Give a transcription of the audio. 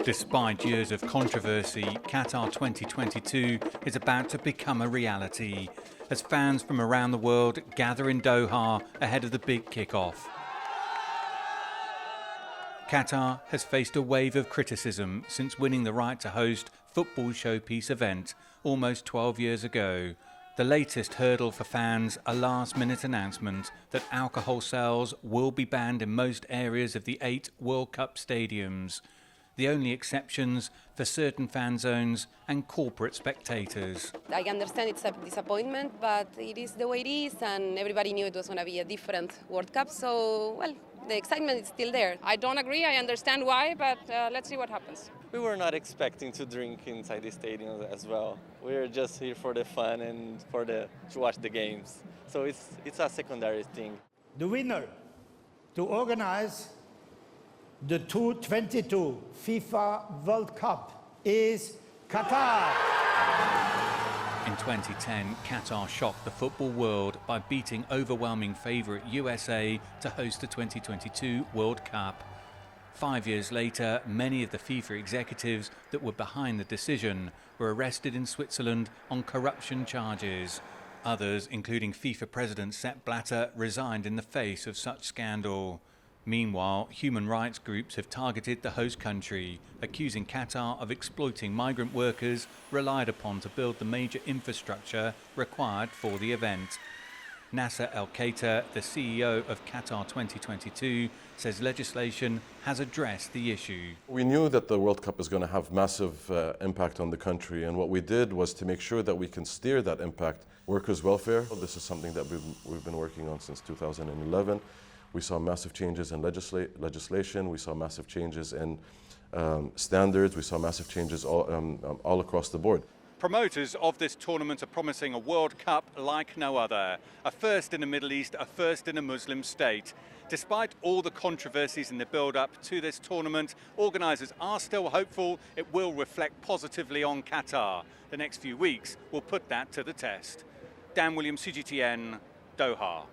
Despite years of controversy, Qatar 2022 is about to become a reality as fans from around the world gather in Doha ahead of the big kickoff. Qatar has faced a wave of criticism since winning the right to host football showpiece event almost 12 years ago. The latest hurdle for fans, a last-minute announcement that alcohol sales will be banned in most areas of the 8 World Cup stadiums. The only exceptions for certain fan zones and corporate spectators. I understand it's a disappointment, but it is the way it is, and everybody knew it was going to be a different World Cup, so, well, the excitement is still there. I don't agree, I understand why, but let's see what happens. We were not expecting to drink inside the stadium as well. We're just here for the fun and to watch the games. So it's a secondary thing. The winner to organize the 2022 FIFA World Cup is Qatar. In 2010, Qatar shocked the football world by beating overwhelming favourite USA to host the 2022 World Cup. 5 years later, many of the FIFA executives that were behind the decision were arrested in Switzerland on corruption charges. Others, including FIFA President Sepp Blatter, resigned in the face of such scandal. Meanwhile, human rights groups have targeted the host country, accusing Qatar of exploiting migrant workers relied upon to build the major infrastructure required for the event. Nasser El-Khater, the CEO of Qatar 2022, says legislation has addressed the issue. We knew that the World Cup is going to have massive impact on the country, and what we did was to make sure that we can steer that impact. Workers' welfare, this is something that we've been working on since 2011. We saw massive changes in legislation, we saw massive changes in standards, we saw massive changes all across the board. Promoters of this tournament are promising a World Cup like no other, a first in the Middle East, a first in a Muslim state. Despite all the controversies in the build-up to this tournament, organisers are still hopeful it will reflect positively on Qatar. The next few weeks will put that to the test. Dan Williams, CGTN, Doha.